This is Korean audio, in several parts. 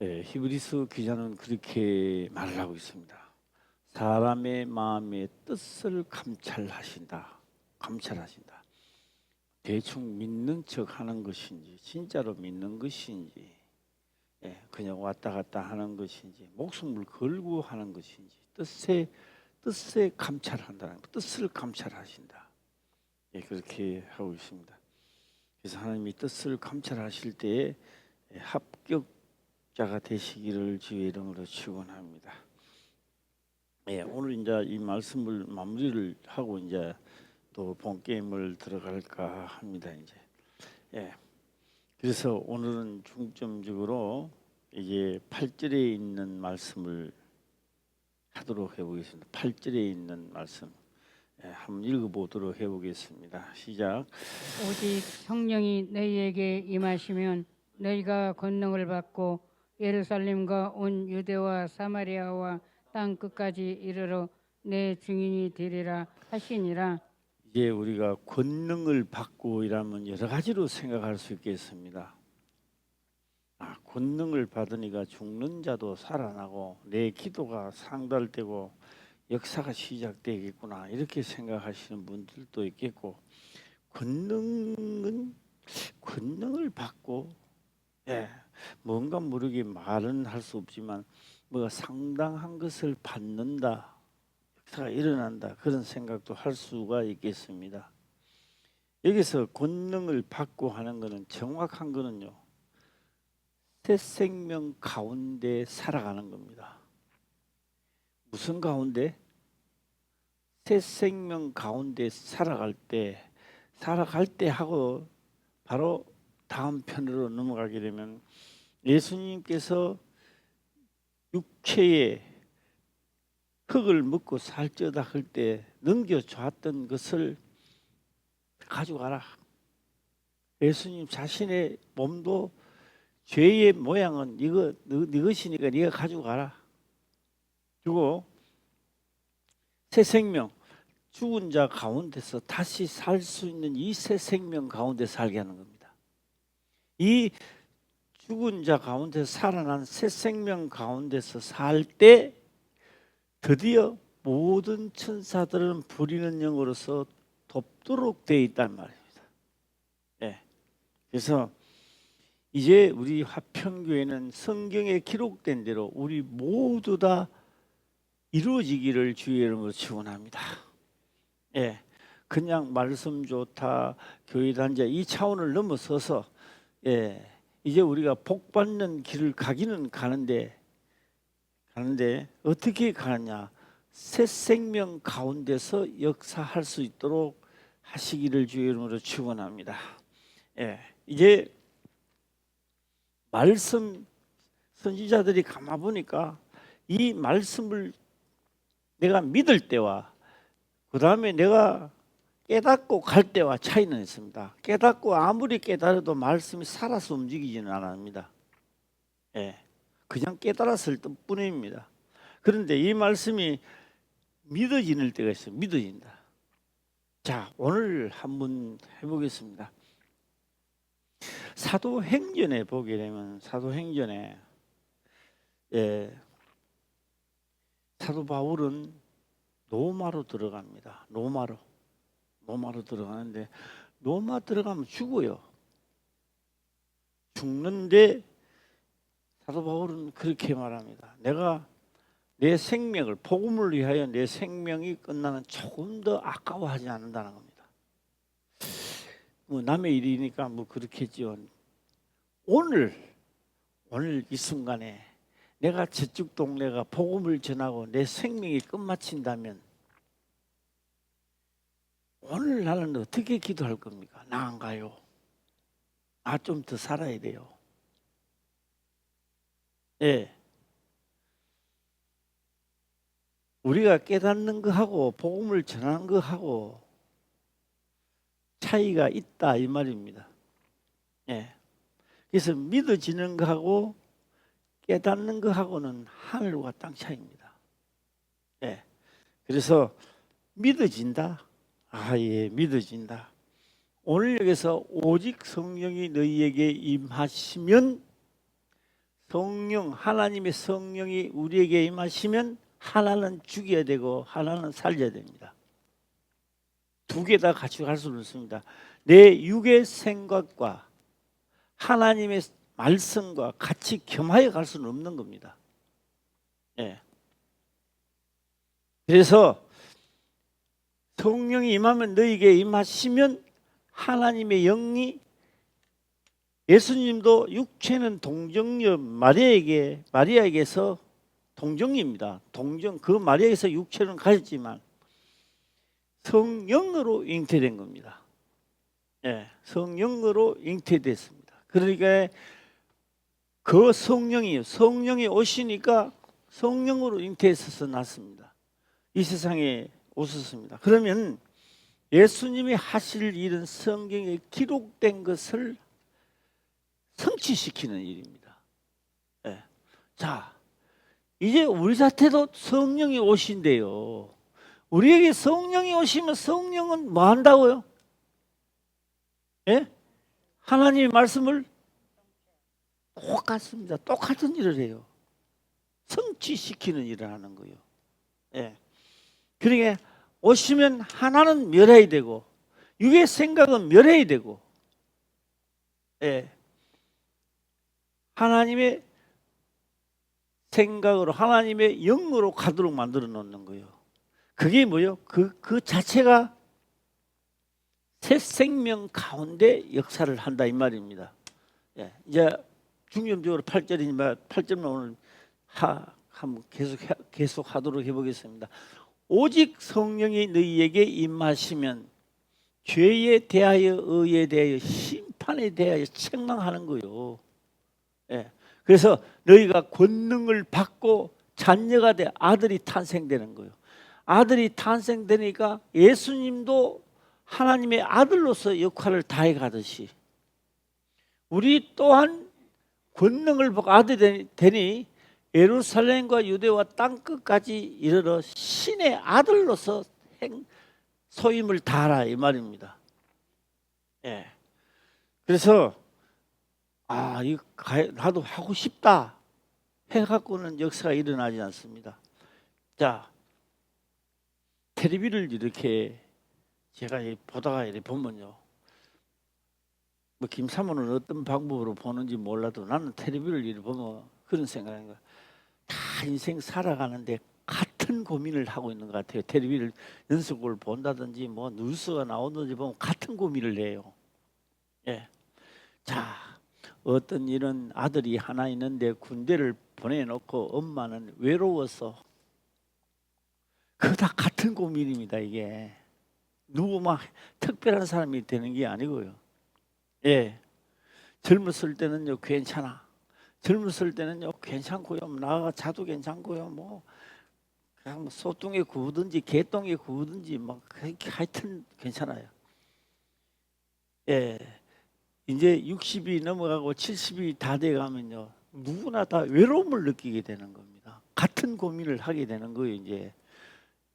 히브리서 기자는 그렇게 말을 하고 있습니다. 사람의 마음의 뜻을 감찰하신다. 감찰하신다. 대충 믿는 척 하는 것인지 진짜로 믿는 것인지 그냥 왔다 갔다 하는 것인지 목숨을 걸고 하는 것인지 뜻에 감찰한다는 뜻을 감찰하신다. 그렇게 하고 있습니다. 그래서 하나님이 뜻을 감찰하실 때에 합격자가 되시기를 주의 이름으로 축원합니다. 오늘 이제 이 말씀을 마무리를 하고 이제 또 본 게임을 들어갈까 합니다. 이제 그래서 오늘은 중점적으로 이게 8절에 있는 말씀을 하도록 해보겠습니다. 8절에 있는 말씀 한번 읽어보도록 해보겠습니다. 시작. 오직 성령이 너희에게 임하시면 너희가 권능을 받고 예루살렘과 온 유대와 사마리아와 땅 끝까지 이르러 내 증인이 되리라 하시니라. 이제 우리가 권능을 받고 이라면 여러 가지로 생각할 수 있겠습니다. 권능을 받으니까 죽는 자도 살아나고 내 기도가 상달되고 역사가 시작되겠구나 이렇게 생각하시는 분들도 있겠고, 권능을 받고 뭔가 모르게 말은 할 수 없지만 뭐가 상당한 것을 받는다, 역사가 일어난다 그런 생각도 할 수가 있겠습니다. 여기서 권능을 받고 하는 것은 정확한 거는요, 새 생명 가운데 살아가는 겁니다. 무슨 가운데? 새 생명 가운데 살아갈 때 하고 바로 다음 편으로 넘어가게 되면 예수님께서 육체의 흙을 먹고 살쪄다 할 때 넘겨줬던 것을 가져가라. 예수님 자신의 몸도 죄의 모양은 네 것이니까 네가 가져가라. 그리고 새 생명, 죽은 자 가운데서 다시 살 수 있는 이 새 생명 가운데 살게 하는 겁니다. 이 죽은 자 가운데서 살아난 새 생명 가운데서 살 때 드디어 모든 천사들은 부리는 영으로서 돕도록 되어 있단 말입니다. 그래서 이제 우리 화평교회는 성경에 기록된 대로 우리 모두 다 이루어지기를 주의 이름으로 축원합니다. 그냥 말씀 좋다, 교회 단자 이 차원을 넘어서서 이제 우리가 복 받는 길을 가기는 가는데 어떻게 가느냐? 새 생명 가운데서 역사할 수 있도록 하시기를 주의 이름으로 축원합니다. 이제 말씀 선지자들이 가만 보니까 이 말씀을 내가 믿을 때와 그 다음에 내가 깨닫고 갈 때와 차이는 있습니다. 깨닫고 아무리 깨달아도 말씀이 살아서 움직이지는 않습니다. 그냥 깨달았을 뿐입니다. 그런데 이 말씀이 믿어지는 때가 있어요. 믿어진다. 자, 오늘 한번 해보겠습니다. 사도행전에 보게 되면 사도행전에 사도 바울은 로마로 들어갑니다. 로마로 들어가는데 로마 들어가면 죽어요. 죽는데 사도 바울은 그렇게 말합니다. 내가 내 생명을 복음을 위하여 내 생명이 끝나는 조금 더 아까워하지 않는다는 겁니다. 뭐 남의 일이니까 뭐 그렇겠죠. 오늘 이 순간에 내가 저쪽 동네가 복음을 전하고 내 생명이 끝마친다면 오늘 나는 어떻게 기도할 겁니까? 나 안 가요. 나 좀 더 살아야 돼요. 우리가 깨닫는 거하고 복음을 전하는 거하고 차이가 있다 이 말입니다. 그래서 믿어지는 거하고 깨닫는 거하고는 하늘과 땅 차이입니다. 그래서 믿어진다. 믿어진다. 오늘 여기서 오직 성령이 너희에게 임하시면 성령, 하나님의 성령이 우리에게 임하시면 하나는 죽여야 되고 하나는 살려야 됩니다. 두 개 다 같이 갈 수는 없습니다. 내 육의 생각과 하나님의 말씀과 같이 겸하여 갈 수는 없는 겁니다. 예. 그래서 성령이 임하면 너에게 임하시면 하나님의 영이, 예수님도 육체는 동정녀 마리아에게서 동정입니다. 동정, 그 마리아에게서 육체는 가졌지만 성령으로 잉태된 겁니다. 예, 성령으로 잉태됐습니다. 그러니까 그 성령이 오시니까 성령으로 잉태해서 났습니다. 이 세상에 오셨습니다. 그러면 예수님이 하실 일은 성경에 기록된 것을 성취시키는 일입니다. 예. 자, 이제 우리 자체도 성령이 오신대요. 우리에게 성령이 오시면 성령은 뭐 한다고요? 예? 하나님의 말씀을 똑같습니다. 똑같은 일을 해요. 성취시키는 일을 하는 거예요. 예. 그러니까 오시면 하나는 멸해야 되고 육의 생각은 멸해야 되고, 예. 하나님의 생각으로 하나님의 영으로 가도록 만들어 놓는 거예요. 그게 뭐예요? 그 자체가 새 생명 가운데 역사를 한다 이 말입니다. 예. 이제 중점적으로 8절만 오늘 한번 계속 하도록 해보겠습니다. 오직 성령이 너희에게 임하시면 죄에 대하여, 의에 대하여, 심판에 대하여 책망하는 거예요. 예. 그래서 너희가 권능을 받고 자녀가 돼 아들이 탄생되는 거예요. 아들이 탄생되니까 예수님도 하나님의 아들로서 역할을 다해 가듯이 우리 또한 권능을 받고 아들이 되니 예루살렘과 유대와 땅끝까지 이르러 신의 아들로서 소임을 다하라 이 말입니다. 예. 그래서 이거 나도 하고 싶다 해갖고는 역사가 일어나지 않습니다. 자, 텔레비를 이렇게 제가 보다가 이렇게 보면요, 뭐 김사모는 어떤 방법으로 보는지 몰라도 나는 텔레비를 이렇게 보면 그런 생각인 거야. 다 인생 살아가는데 같은 고민을 하고 있는 것 같아요. 텔레비를 연속을 본다든지 뭐 뉴스가 나오든지 보면 같은 고민을 해요. 예. 자, 어떤 일은 아들이 하나 있는데 군대를 보내놓고 엄마는 외로워서, 그거 다 같은 고민입니다. 이게 누구 막 특별한 사람이 되는 게 아니고요. 예, 젊었을 때는요 괜찮아. 젊었을 때는요 괜찮고요. 나가 자도 괜찮고요. 뭐 그냥 뭐 소똥에 구우든지 개똥에 구우든지 뭐 하여튼 괜찮아요. 예, 이제 60이 넘어가고 70이 다 돼가면요 누구나 다 외로움을 느끼게 되는 겁니다. 같은 고민을 하게 되는 거예요. 이제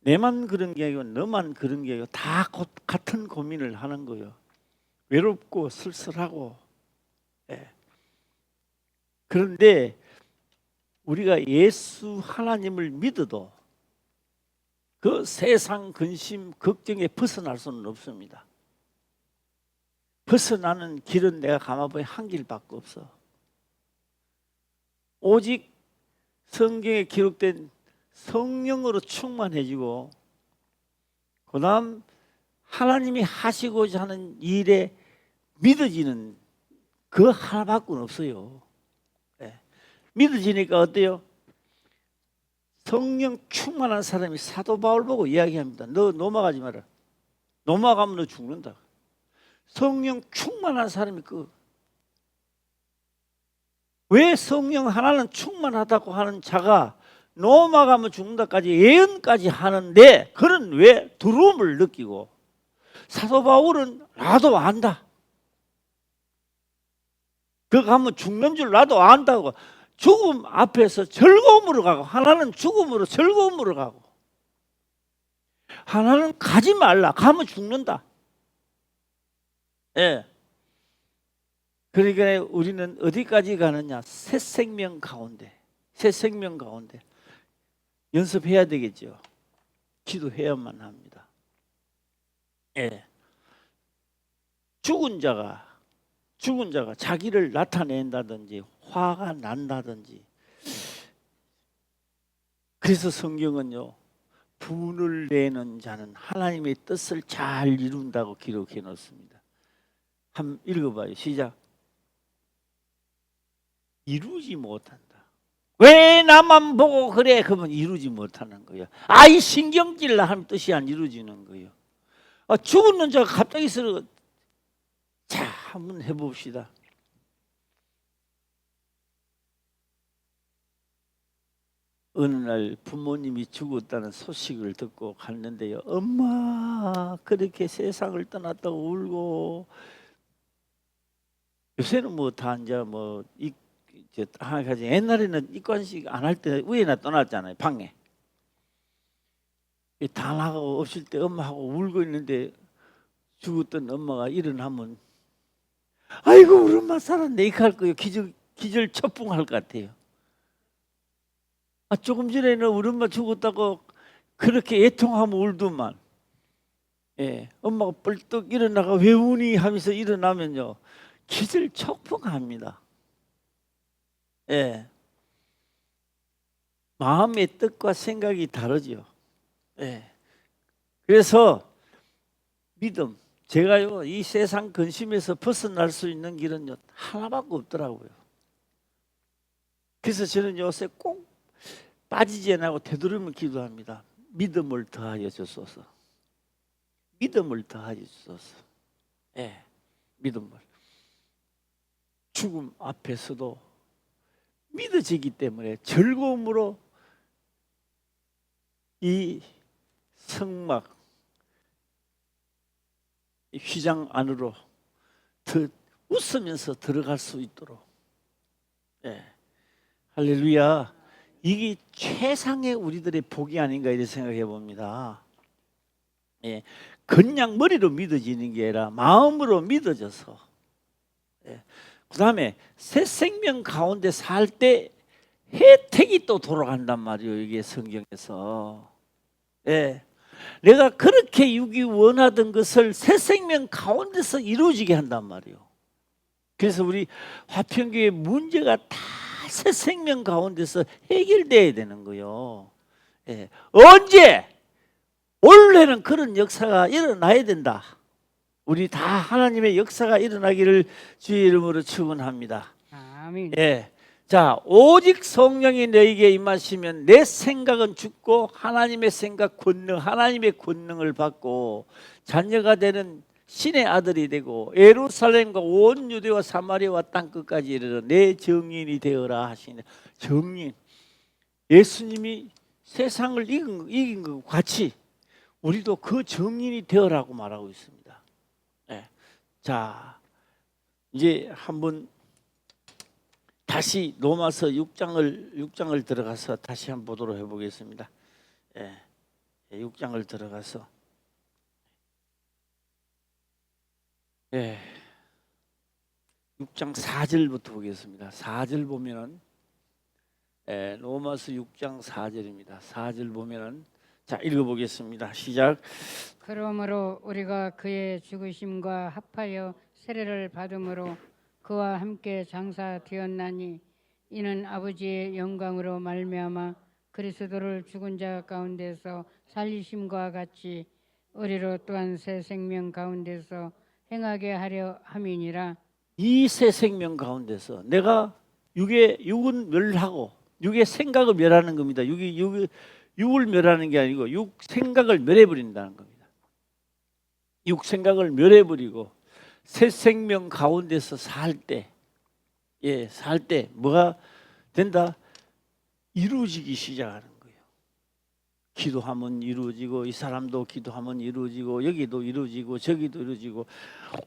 내만 그런 게 아니고 너만 그런 게 아니고 다 같은 고민을 하는 거예요. 외롭고 쓸쓸하고. 예. 그런데 우리가 예수 하나님을 믿어도 그 세상 근심 걱정에 벗어날 수는 없습니다. 벗어나는 길은 내가 가만보니 한 길밖에 없어. 오직 성경에 기록된 성령으로 충만해지고 그 다음 하나님이 하시고자 하는 일에 믿어지는 그 하나밖에 없어요. 네. 믿어지니까 어때요? 성령 충만한 사람이 사도 바울 보고 이야기합니다. 너 넘어가지 마라. 넘어가면 너 죽는다. 성령 충만한 사람이 왜 성령 하나는 충만하다고 하는 자가 넘어가면 죽는다까지 예언까지 하는데 그는 왜 두려움을 느끼고, 사도 바울은 나도 안다. 그 가면 죽는 줄 나도 안다고 죽음 앞에서 즐거움으로 가고, 하나는 죽음으로 즐거움으로 가고, 하나는 가지 말라. 가면 죽는다. 예. 그러니까 우리는 어디까지 가느냐? 새 생명 가운데, 새 생명 가운데 연습해야 되겠죠. 기도해야만 합니다. 예. 죽은 자가 자기를 나타낸다든지 화가 난다든지, 그래서 성경은요, 분을 내는 자는 하나님의 뜻을 잘 이룬다고 기록해 놓습니다. 한번 읽어봐요. 시작. 이루지 못한다. 왜 나만 보고 그래? 그러면 이루지 못하는 거예요. 아이 신경질나 하는 뜻이 안 이루어지는 거예요. 죽었는 자가 갑자기 쓰러. 자, 한번 해봅시다. 어느 날 부모님이 죽었다는 소식을 듣고 갔는데요, 엄마 그렇게 세상을 떠났다고 울고, 요새는 뭐 다 이제 뭐 하나까지, 옛날에는 입관식 안 할 때 위에나 떠났잖아요. 방에 다 나가고 없을 때 엄마하고 울고 있는데, 죽었던 엄마가 일어나면 아이고 우리 엄마 살았네 이렇게 할 거예요. 기절 첫붕할 것 같아요. 조금 전에는 우리 엄마 죽었다고 그렇게 애통하면 울더만, 예, 엄마가 뻘떡 일어나가 왜 우니 하면서 일어나면요, 기절 촉풍합니다. 예, 마음의 뜻과 생각이 다르죠. 예, 그래서 믿음, 제가요 이 세상 근심에서 벗어날 수 있는 길은요 하나밖에 없더라고요. 그래서 저는 요새 꼭 빠지지 않고 되도록이면 기도합니다. 믿음을 더하여 주소서. 믿음을 더하여 주소서. 예, 믿음을. 죽음 앞에서도 믿어지기 때문에 즐거움으로 이 성막, 이 휘장 안으로 더 웃으면서 들어갈 수 있도록. 예, 할렐루야. 이게 최상의 우리들의 복이 아닌가 이렇게 생각해 봅니다. 예, 그냥 머리로 믿어지는 게 아니라 마음으로 믿어져서. 예, 그 다음에 새 생명 가운데 살 때 혜택이 또 돌아간단 말이에요. 이게 성경에서. 예, 내가 그렇게 육이 원하던 것을 새 생명 가운데서 이루어지게 한단 말이에요. 그래서 우리 화평교회 문제가 다 새 생명 가운데서 해결돼야 되는 거예요. 예. 언제? 원래는 그런 역사가 일어나야 된다. 우리 다 하나님의 역사가 일어나기를 주의 이름으로 축원합니다. 아멘. 예. 자, 오직 성령이 너에게 임하시면 내 생각은 죽고 하나님의 생각 권능, 하나님의 권능을 받고 자녀가 되는 신의 아들이 되고 예루살렘과 온 유대와 사마리아와 땅 끝까지 이르러 내 정인이 되어라 하시네. 정인, 예수님이 세상을 이긴 것 같이 우리도 그 정인이 되어라고 말하고 있습니다. 네. 자, 이제 한번 다시 로마서 6장을 들어가서 다시 한번 보도록 해보겠습니다. 예, 6장을 들어가서, 예, 6장 4절부터 보겠습니다. 4절 보면은, 예, 로마서 6장 4절입니다. 4절 보면은, 자, 읽어보겠습니다. 시작. 그러므로 우리가 그의 죽으심과 합하여 세례를 받음으로 그와 함께 장사되었나니 이는 아버지의 영광으로 말미암아 그리스도를 죽은 자 가운데서 살리심과 같이 우리로 또한 새 생명 가운데서 행하게 하려 함이니라. 이 새 생명 가운데서 내가 육은 멸하고 육의 생각을 멸하는 겁니다. 육을 멸하는 게 아니고 육 생각을 멸해버린다는 겁니다. 육 생각을 멸해버리고 새 생명 가운데서 살 때, 예, 살 때 뭐가 된다? 이루어지기 시작하는 거예요. 기도하면 이루어지고, 이 사람도 기도하면 이루어지고, 여기도 이루어지고, 저기도 이루어지고,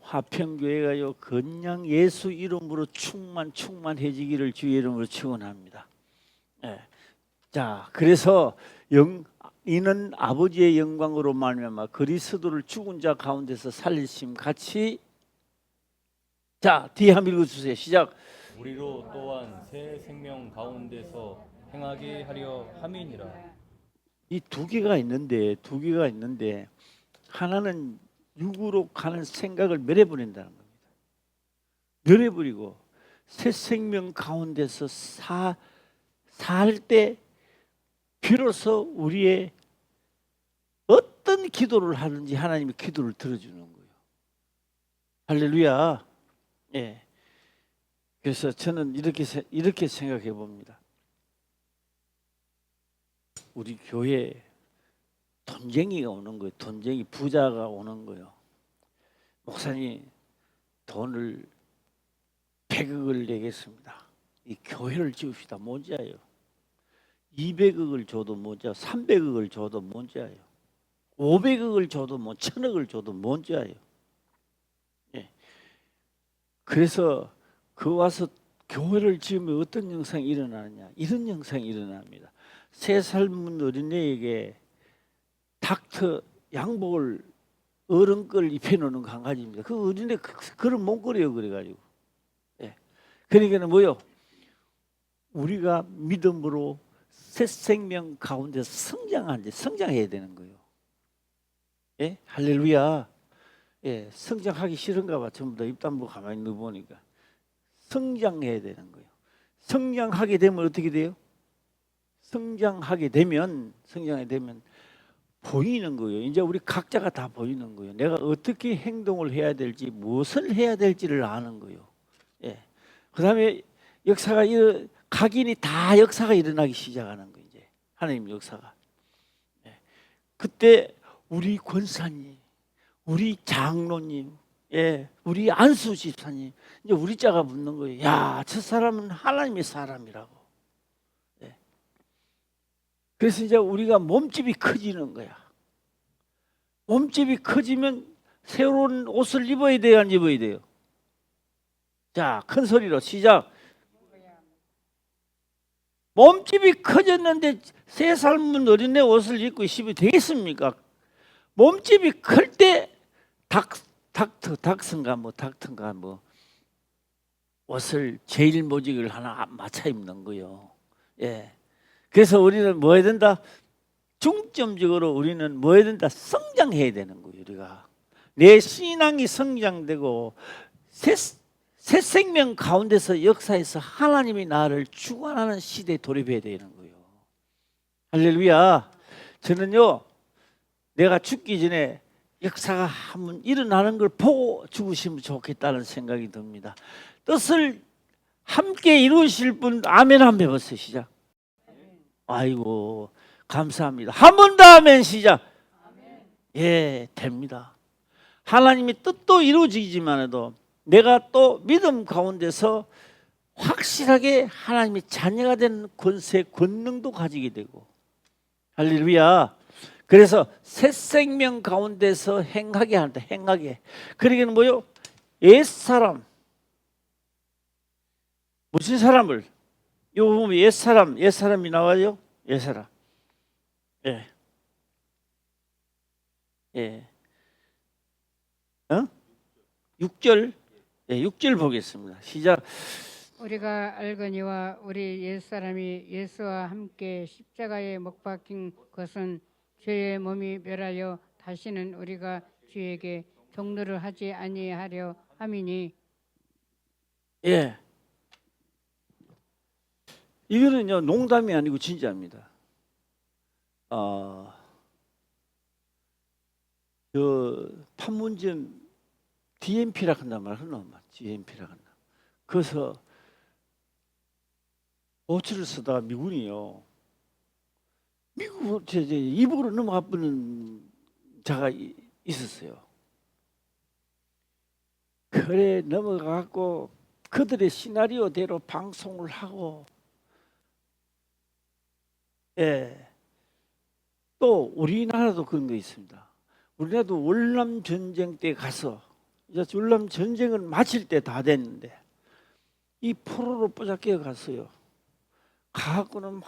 화평교회가요 그냥 예수 이름으로 충만해지기를 주의 이름으로 축원합니다. 예. 자, 그래서 이는 아버지의 영광으로 말미암아 그리스도를 죽은 자 가운데서 살리심 같이 자, 뒤에 한번 읽어주세요. 시작. 우리로 또한 새 생명 가운데서 행하게 하려 함이니라. 이 두 개가 있는데 하나는 육으로 가는 생각을 멸해버린다는 겁니다. 멸해버리고 새 생명 가운데서 살 때 비로소 우리의 어떤 기도를 하든지 하나님이 기도를 들어주는 거예요. 할렐루야. 예. 그래서 저는 이렇게 생각해 봅니다. 우리 교회에 돈쟁이가 오는 거예요. 돈쟁이 부자가 오는 거예요. 목사님 돈을 100억을 내겠습니다. 이 교회를 지읍시다. 뭔지아요. 200억을 줘도 뭔지아요. 300억을 줘도 뭔지아요. 500억을 줘도 1000억을 줘도 뭔지아요. 예. 그래서 그 와서 교회를 지으면 어떤 현상이 일어나느냐? 이런 현상이 일어납니다. 3살 어린애에게 닥터 양복을 어른 걸 입혀놓는 강아지입니다. 그 어린애 그런 몸거리요 그래가지고. 예. 그러니까는 뭐요? 우리가 믿음으로 새 생명 가운데 성장해야 되는 거예요. 예? 할렐루야. 예, 성장하기 싫은가 봐. 전부 다 입 다물고 가만히 누워 보니까 성장해야 되는 거예요. 성장하게 되면 어떻게 돼요? 성장하게 되면 보이는 거예요. 이제 우리 각자가 다 보이는 거예요. 내가 어떻게 행동을 해야 될지, 무엇을 해야 될지를 아는 거예요. 예. 그다음에 각인이 다 역사가 일어나기 시작하는 거예요. 이제 하나님 역사가. 예. 그때 우리 권사님, 우리 장로님, 예, 우리 안수 집사님, 이제 우리 자가 붙는 거예요. 야, 저 사람은 하나님의 사람이라고. 예. 그래서 이제 우리가 몸집이 커지는 거야. 몸집이 커지면 새로운 옷을 입어야 돼요, 안 입어야 돼요? 자, 큰 소리로 시작. 몸집이 커졌는데 3살 어린애 옷을 입고 입으면 되겠습니까? 몸집이 클 때 닥터인가 옷을 제일 모직을 하나 맞춰 입는 거요. 예. 그래서 우리는 뭐 해야 된다? 중점적으로 우리는 뭐 해야 된다? 성장해야 되는 거예요. 우리가 내 신앙이 성장되고 새 생명 가운데서 역사에서 하나님이 나를 주관하는 시대에 돌입해야 되는 거예요. 할렐루야. 저는요, 내가 죽기 전에 역사가 한번 일어나는 걸 보고 죽으시면 좋겠다는 생각이 듭니다. 뜻을 함께 이루실 분 아멘 한번 해보세요. 시작. 아이고 감사합니다. 한 번 더 아멘 시작. 예, 됩니다. 하나님의 뜻도 이루어지지만도 내가 또 믿음 가운데서 확실하게 하나님의 자녀가 되는 권세, 권능도 가지게 되고. 할렐루야. 그래서 새 생명 가운데서 행하게 한다. 행하게. 그러기는 뭐요? 옛사람. 무슨 사람을? 이거 보면 옛사람이 나와요. 옛사람. 예. 예. 6절. 예, 6절 보겠습니다. 시작. 우리가 알거니와 우리 옛사람이 예수와 함께 십자가에 못 박힌 것은 죄의 몸이 멸하여 다시는 우리가 주에게 종노를 하지 아니하려 함이니. 예. 이거는요 농담이 아니고 진짜입니다. 판문점 DMP라 한단 말 하나, DMP라 한다. 그래서 호출을 쓰다가 미군이요. 미국 이북으로 넘어가 버는 자가 있었어요. 그래 넘어가고 그들의 시나리오대로 방송을 하고, 예. 또 우리나라도 그런 거 있습니다. 우리나라도 월남 전쟁 때 가서 이제 월남 전쟁을 마칠 때 다 됐는데 이 포로로 뽀짝게 갔어요. 가고는 막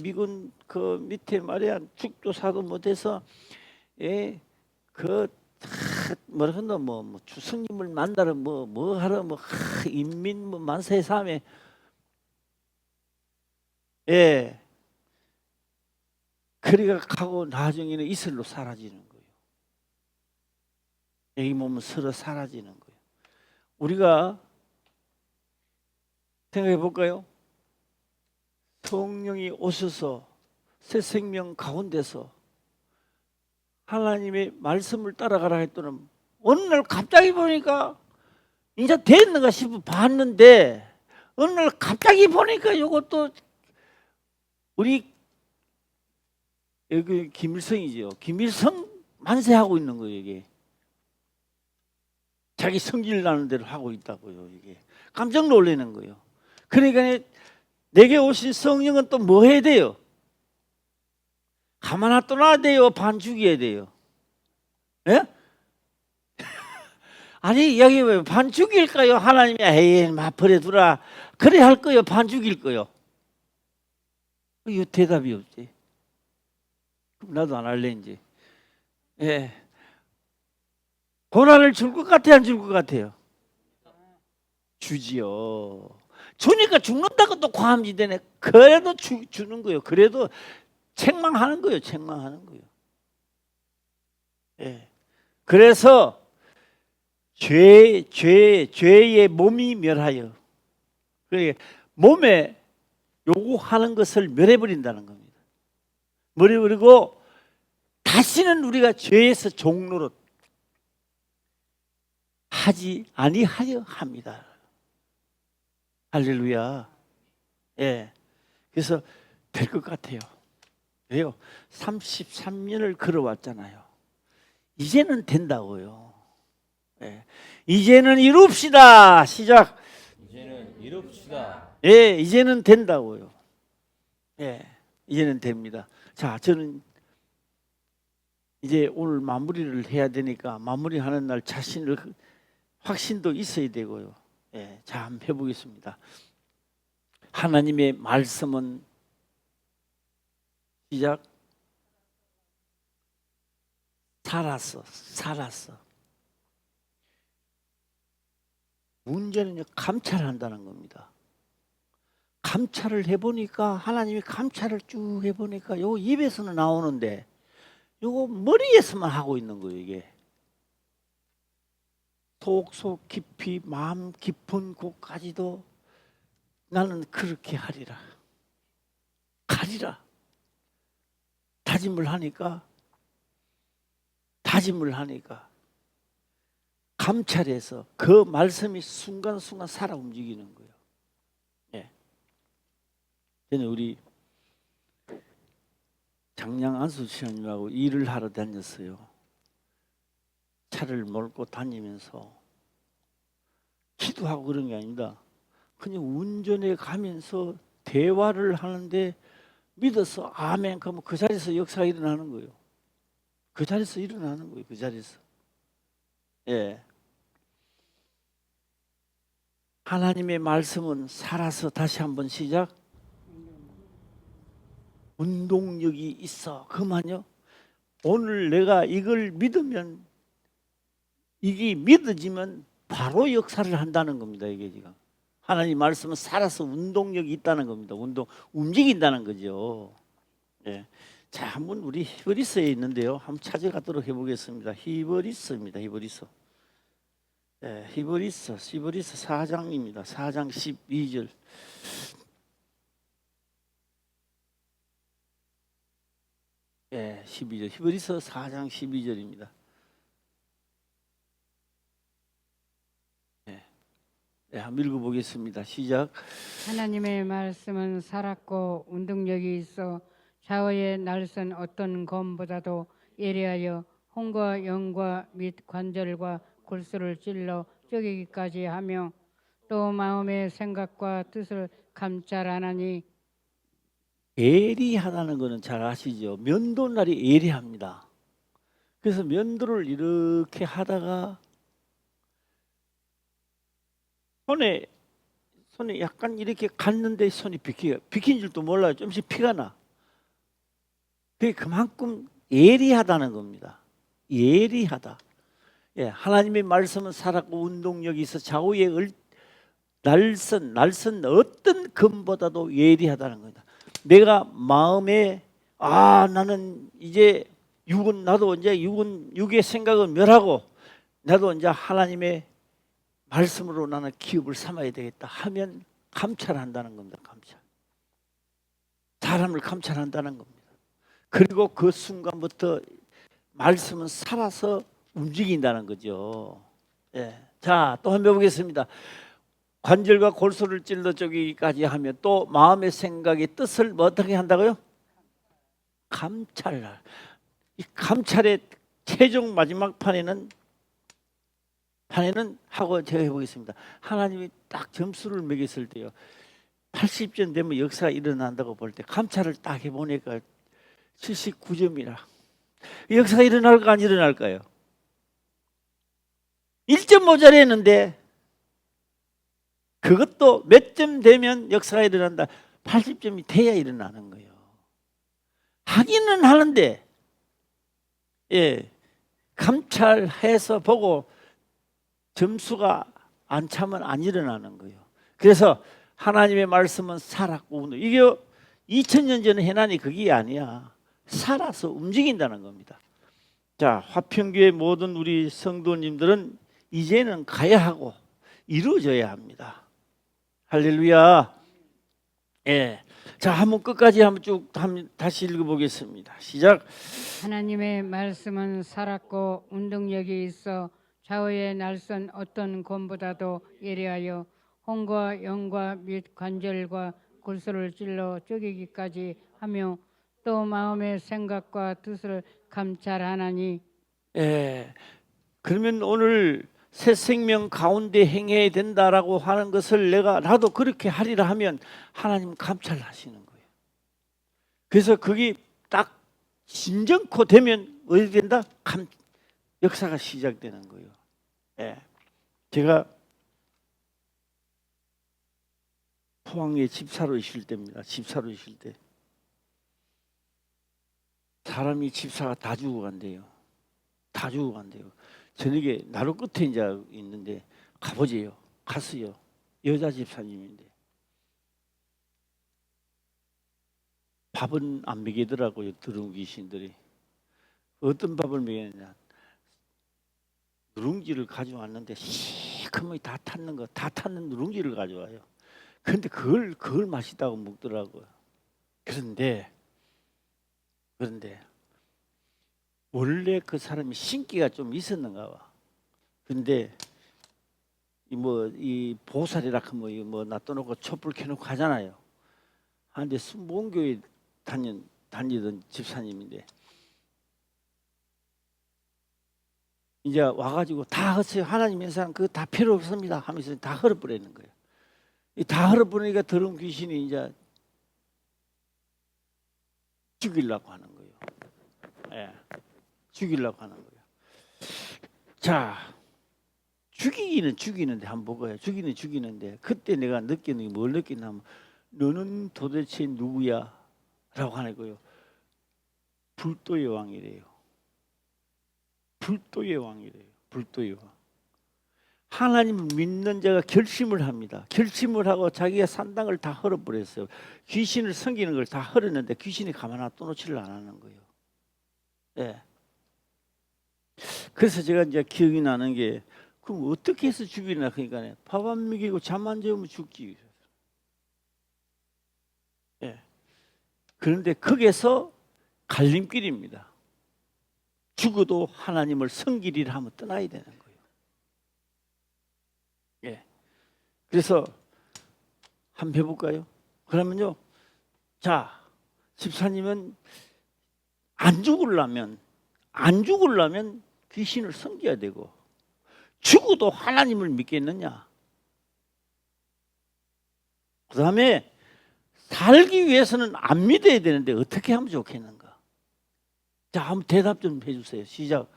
미군 그 밑에 말이야 죽도 사도 못해서 예, 그 뭐라 그러나 뭐 주성님을 만나러 뭐 하러 인민 만세 삼에 예 그리가 가고 나중에는 이슬로 사라지는 거예요. 여기 보면 서로 사라지는 거예요. 우리가 생각해 볼까요? 성령이 오셔서 새 생명 가운데서 하나님의 말씀을 따라가라 했더니 어느 날 갑자기 보니까 이제 됐는가 싶어 봤는데 어느 날 갑자기 보니까 이것도 우리 여기 김일성이죠. 김일성 만세하고 있는 거예요. 이게 자기 성질 나는 대로 하고 있다고요. 이게 깜짝 놀라는 거예요. 그러니까 내게 오신 성령은 또 뭐 해야 돼요? 가만 놔둬야 돼요? 반 죽여야 돼요? 예? 아니 여기 왜 반 죽일까요? 하나님이 에이 버려두라 그래 할 거요? 반 죽일 거요? 이거 대답이 없지. 그럼 나도 안 할래 이제. 예. 고난을 줄 것 같아요? 안 줄 것 같아요? 주지요. 주니까 죽는다고 또 과함지대네. 그래도 주는 거예요. 그래도 책망하는 거예요. 책망하는 거예요. 예. 그래서 죄의 몸이 멸하여. 그러니까 몸에 요구하는 것을 멸해버린다는 겁니다. 멸해버리고 다시는 우리가 죄에서 종로로 하지 아니하여 합니다. 할렐루야. 예. 그래서 될 것 같아요. 왜요? 33년을 걸어왔잖아요. 이제는 된다고요. 예. 이제는 이룹시다. 시작. 이제는 이룹시다. 예, 이제는 된다고요. 예, 이제는 됩니다. 자, 저는 이제 오늘 마무리를 해야 되니까 마무리하는 날 자신을 확신도 있어야 되고요. 예, 자, 한번 해보겠습니다. 하나님의 말씀은 시작. 살았어. 문제는요, 감찰한다는 겁니다. 감찰을 해보니까 하나님이 감찰을 쭉 해보니까 요 입에서는 나오는데 요거 머리에서만 하고 있는 거예요. 이게 속 깊이 마음 깊은 곳까지도 나는 그렇게 하리라 가리라 다짐을 하니까 감찰해서 그 말씀이 순간순간 살아 움직이는 거예요. 예. 저는 우리 장량 안수 시장님하고 일을 하러 다녔어요. 차를 몰고 다니면서 기도하고 그런 게 아닙니다. 그냥 운전해 가면서 대화를 하는데 믿어서 아멘 그러면 그 자리에서 역사가 일어나는 거예요. 그 자리에서 일어나는 거예요. 그 자리에서. 예. 하나님의 말씀은 살아서 다시 한번 시작. 운동력이 있어. 그만요. 오늘 내가 이걸 믿으면 이게 믿어지면 바로 역사를 한다는 겁니다. 이게 지금 하나님 말씀은 살아서 운동력이 있다는 겁니다. 움직인다는 거죠. 예. 자, 한번 우리 히브리서에 있는데요. 한번 찾아가도록 해보겠습니다. 히브리서입니다. 히브리서. 예, 히브리서 4장입니다. 4장 12절. 예, 12절. 히브리서 4장 12절입니다. 네, 한번 읽어보겠습니다. 시작. 하나님의 말씀은 살았고 운동력이 있어 좌우의 날선 어떤 검보다도 예리하여 혼과 영과 및 관절과 골수를 찔러 쪼개기까지 하며 또 마음의 생각과 뜻을 감찰하나니. 예리하다는 것은 잘 아시죠? 면도날이 예리합니다. 그래서 면도를 이렇게 하다가 손에 약간 이렇게 갔는데 손이 비킨 줄도 몰라요. 좀씩 피가 나. 그게 그만큼 예리하다는 겁니다. 예리하다. 예, 하나님의 말씀은 살았고 운동력이 있어 좌우에 날선 어떤 금보다도 예리하다는 겁니다. 내가 마음에 나는 이제 나도 이제 육의 생각은 멸하고 나도 이제 하나님의 말씀으로 나는 기업을 삼아야 되겠다 하면 감찰한다는 겁니다. 사람을 감찰한다는 겁니다. 그리고 그 순간부터 말씀은 살아서 움직인다는 거죠. 예. 자, 또 한번 보겠습니다. 관절과 골수를 찔러 쪼개기까지 하면 또 마음의 생각의 뜻을 어떻게 한다고요? 감찰할. 이 감찰의 최종 마지막 판에는 하고 제가 해보겠습니다. 하나님이 딱 점수를 매겼을 때요, 80점 되면 역사가 일어난다고 볼 때 감찰을 딱 해보니까 79점이라. 역사가 일어날까 안 일어날까요? 1점 모자랐는데 그것도 몇 점 되면 역사가 일어난다. 80점이 돼야 일어나는 거예요. 하기는 하는데, 예, 감찰해서 보고 점수가 안 차면 안 일어나는 거예요. 그래서 하나님의 말씀은 살았고, 이게 2000년 전에 해난이 그게 아니야. 살아서 움직인다는 겁니다. 자, 화평교회 모든 우리 성도님들은 이제는 가야 하고 이루어져야 합니다. 할렐루야. 예. 자, 한번 끝까지 한번 쭉 다시 읽어보겠습니다. 시작. 하나님의 말씀은 살았고 운동력이 있어 좌우에 날선 어떤 검보다도 예리하여 혼과 영과 및 관절과 골수를 찔러 쪼개기까지 하며 또 마음의 생각과 뜻을 감찰하나니. 예. 그러면 오늘 새 생명 가운데 행해야 된다라고 하는 것을 나도 그렇게 하리라 하면 하나님 감찰하시는 거예요. 그래서 그게 딱 진정코 되면 어디 된다? 역사가 시작되는 거예요. 예. 제가 포항에 집사로 있을 때입니다. 집사로 있을 때 사람이 집사가 다 죽어간대요. 다 죽어간대요. 저녁에 나루 끝에 이제 있는데 가보지요. 갔어요. 여자 집사님인데 밥은 안 먹이더라고요. 들어온 귀신들이. 어떤 밥을 먹였냐, 누룽지를 가져왔는데 시커멓게 다 탔는 누룽지를 가져와요. 그런데 그걸 맛있다고 먹더라고요. 그런데 원래 그 사람이 신기가 좀 있었는가 봐. 근데 이 보살이라 뭐 놔둬놓고 촛불 켜놓고 하잖아요. 한데 순복음교회 다니던 집사님인데 이제 와가지고 다 헛어요. 하나님 인사는 그거 다 필요 없습니다 하면서 다 헐어버리는 거예요. 다 헐어버리니까 더러운 귀신이 이제 죽이려고 하는 거예요. 예, 죽이려고 하는 거예요. 자, 죽이기는 죽이는데 한번 보고요. 죽이는데 그때 내가 느끼는 게 뭘 느끼냐면 너는 도대체 누구야? 라고 하는 거예요. 불도의 왕이래요. 불도의 왕이래요. 불도의 왕. 하나님을 믿는 자가 결심을 합니다. 결심을 하고 자기가 산 땅을 다 헐어버렸어요. 귀신을 섬기는 걸 다 헐었는데 귀신이 가만 놔둬놓지를 안 하는 거예요. 예. 그래서 제가 이제 기억이 나는 게 그럼 어떻게 해서 죽이나 그러니까 밥 안 먹이고 잠 안 재우면 죽지. 예. 그런데 거기서 갈림길입니다. 죽어도 하나님을 섬기리라 하면 떠나야 되는 거예요. 예. 그래서 한번 해볼까요? 그러면요. 자, 집사님은 안 죽으려면 귀신을 섬겨야 되고 죽어도 하나님을 믿겠느냐? 그 다음에 살기 위해서는 안 믿어야 되는데 어떻게 하면 좋겠는가? 자, 한번 대답 좀 해주세요. 시작.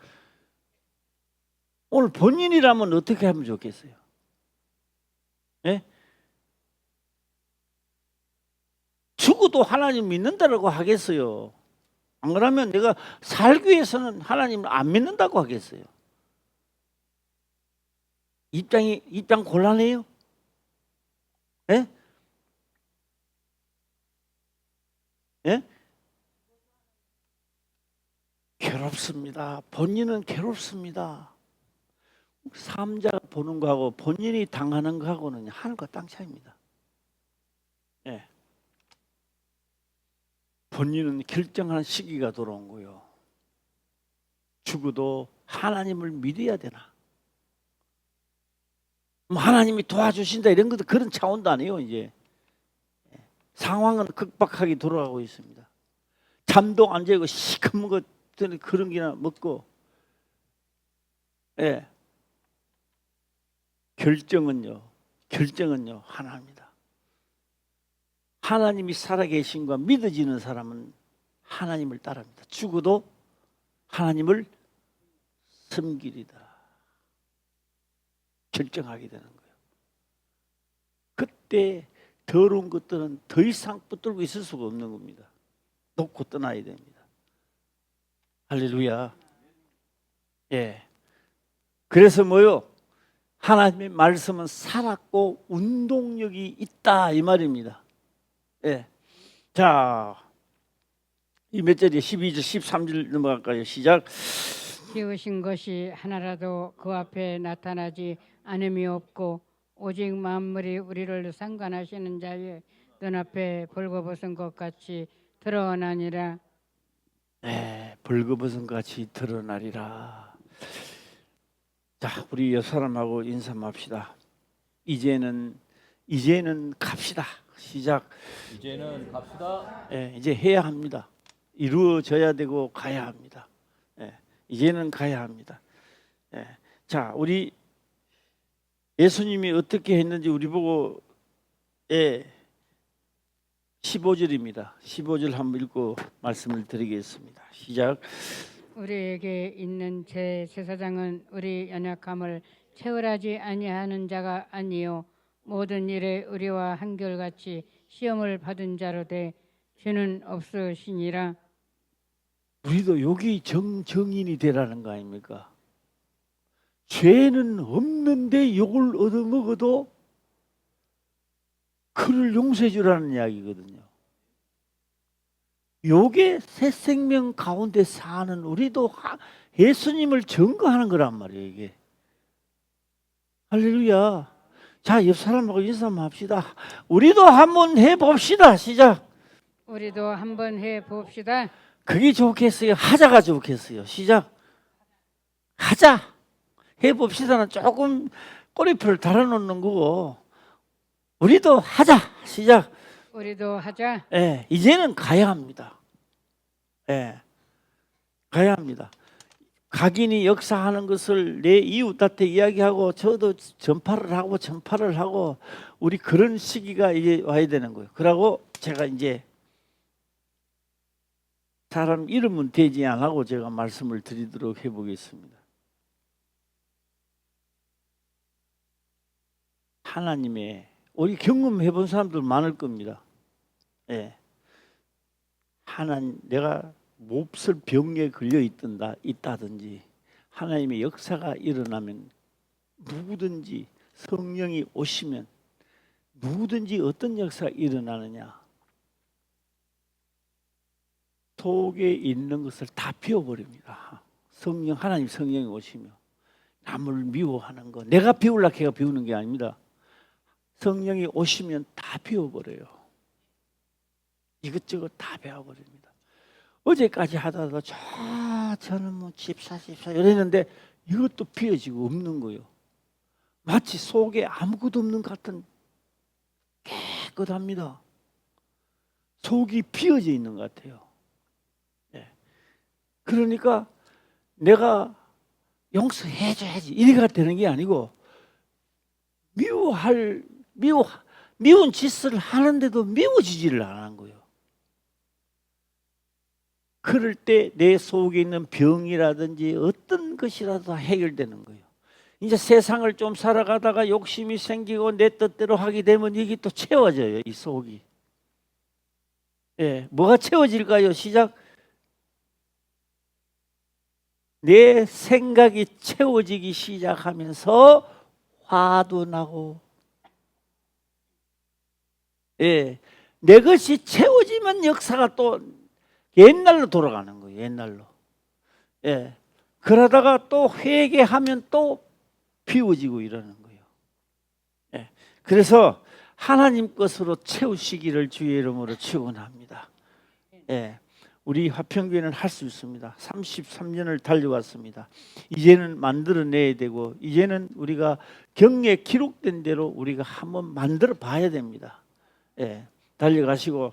오늘 본인이라면 어떻게 하면 좋겠어요? 예? 죽어도 하나님 믿는다라고 하겠어요? 안 그러면 내가 살기 위해서는 하나님을 안 믿는다고 하겠어요? 입장 곤란해요? 예? 예? 괴롭습니다. 본인은 괴롭습니다. 삼자가 보는 거하고 본인이 당하는 거하고는 하늘과 땅 차이입니다. 예. 본인은 결정하는 시기가 돌아온 거요. 죽어도 하나님을 믿어야 되나? 하나님이 도와주신다 이런 것도 그런 차원도 아니에요. 이제 상황은 극박하게 돌아가고 있습니다. 잠도 안 자고 시커먼 것들은 그런 게나 먹고, 예. 결정은요 하나입니다. 하나님이 살아계신 거 믿어지는 사람은 하나님을 따릅니다. 죽어도 하나님을 섬기리다 결정하게 되는 거예요. 그때 더러운 것들은 더 이상 붙들고 있을 수가 없는 겁니다. 놓고 떠나야 됩니다. 할렐루야. 예. 그래서 뭐요? 하나님의 말씀은 살았고 운동력이 있다 이 말입니다. 예. 자, 이 몇 절이에요? 12절, 13절 넘어갈까요? 시작. 지으신 것이 하나라도 그 앞에 나타나지 않음이 없고 오직 만물이 우리를 상관하시는 자의 눈앞에 벌거벗은 것 같이 드러나니라. 네, 벌거벗은 같이 드러나리라. 자, 우리 옆 사람하고 인사합시다. 이제는 갑시다. 시작. 이제는 갑시다. 예, 이제 해야 합니다. 이루어져야 되고 가야 합니다. 예, 이제는 가야 합니다. 예, 자, 우리 예수님이 어떻게 했는지 우리 보고 15절입니다. 15절 한번 읽고 말씀을 드리겠습니다. 시작. 우리에게 있는 제 제사장은 우리 연약함을 채울하지 아니하는 자가 아니요 모든 일에 우리와 한결같이 시험을 받은 자로 돼 죄는 없으시니라. 우리도 여기 정인이 되라는 거 아닙니까? 죄는 없는데 욕을 얻어먹어도 그를 용서해 주라는 이야기거든요. 요게 새 생명 가운데 사는 우리도 예수님을 증거하는 거란 말이에요. 이게 할렐루야. 자, 옆 사람하고 인사 한번 합시다. 우리도 한번 해봅시다. 시작. 우리도 한번 해봅시다. 그게 좋겠어요? 하자가 좋겠어요? 시작. 하자. 해봅시다는 조금 꼬리표를 달아놓는 거고 우리도 하자. 시작. 우리도 하자. 예, 이제는 가야 합니다. 예, 가야 합니다. 각인이 역사하는 것을 내 이웃한테 이야기하고 저도 전파를 하고 우리 그런 시기가 이제 와야 되는 거예요. 그러고 제가 이제 사람 이름은 대지 안 하고 제가 말씀을 드리도록 해보겠습니다. 하나님의 우리 경험해 본 사람들 많을 겁니다. 예. 내가 몹쓸 병에 걸려 있다든지 하나님의 역사가 일어나면 누구든지 성령이 오시면 누구든지 어떤 역사가 일어나느냐 속에 있는 것을 다 비워버립니다. 하나님 성령이 오시면 남을 미워하는 거 내가 비우려고 해가 비우는 게 아닙니다. 성령이 오시면 다 비워버려요. 이것저것 다 배워버립니다. 어제까지 하다가 저는 뭐 집사 이랬는데 이것도 비워지고 없는 거예요. 마치 속에 아무것도 없는 것 같은 깨끗합니다. 속이 비어져 있는 것 같아요. 예. 그러니까 내가 용서해줘야지 이래가 되는 게 아니고 미운 짓을 하는데도 미워지지를 않은 거예요. 그럴 때 내 속에 있는 병이라든지 어떤 것이라도 다 해결되는 거예요. 이제 세상을 좀 살아가다가 욕심이 생기고 내 뜻대로 하게 되면 이게 또 채워져요. 이 속이. 예, 뭐가 채워질까요? 시작. 내 생각이 채워지기 시작하면서 화도 나고, 예, 내 것이 채워지면 역사가 또 옛날로 돌아가는 거예요. 옛날로. 예, 그러다가 또 회개하면 또 비워지고 이러는 거예요. 예, 그래서 하나님 것으로 채우시기를 주의 이름으로 축원합니다. 예, 우리 화평교회는 할 수 있습니다. 33년을 달려왔습니다. 이제는 만들어내야 되고, 이제는 우리가 경례 기록된 대로 우리가 한번 만들어 봐야 됩니다. 예, 달려가시고,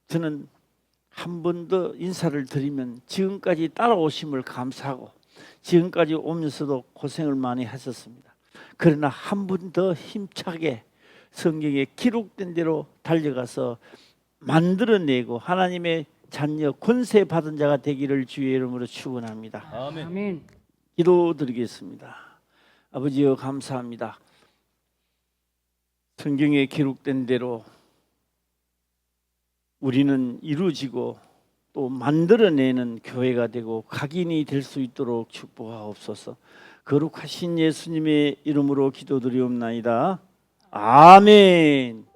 저는 한 번 더 인사를 드리면, 지금까지 따라오심을 감사하고 지금까지 오면서도 고생을 많이 하셨습니다. 그러나 한 번 더 힘차게 성경에 기록된 대로 달려가서 만들어내고 하나님의 자녀 권세 받은 자가 되기를 주의 이름으로 축원합니다. 아멘. 아멘. 기도드리겠습니다. 아버지여, 감사합니다. 성경에 기록된 대로 우리는 이루어지고 또 만들어내는 교회가 되고 각인이 될 수 있도록 축복하옵소서. 거룩하신 예수님의 이름으로 기도드리옵나이다. 아멘.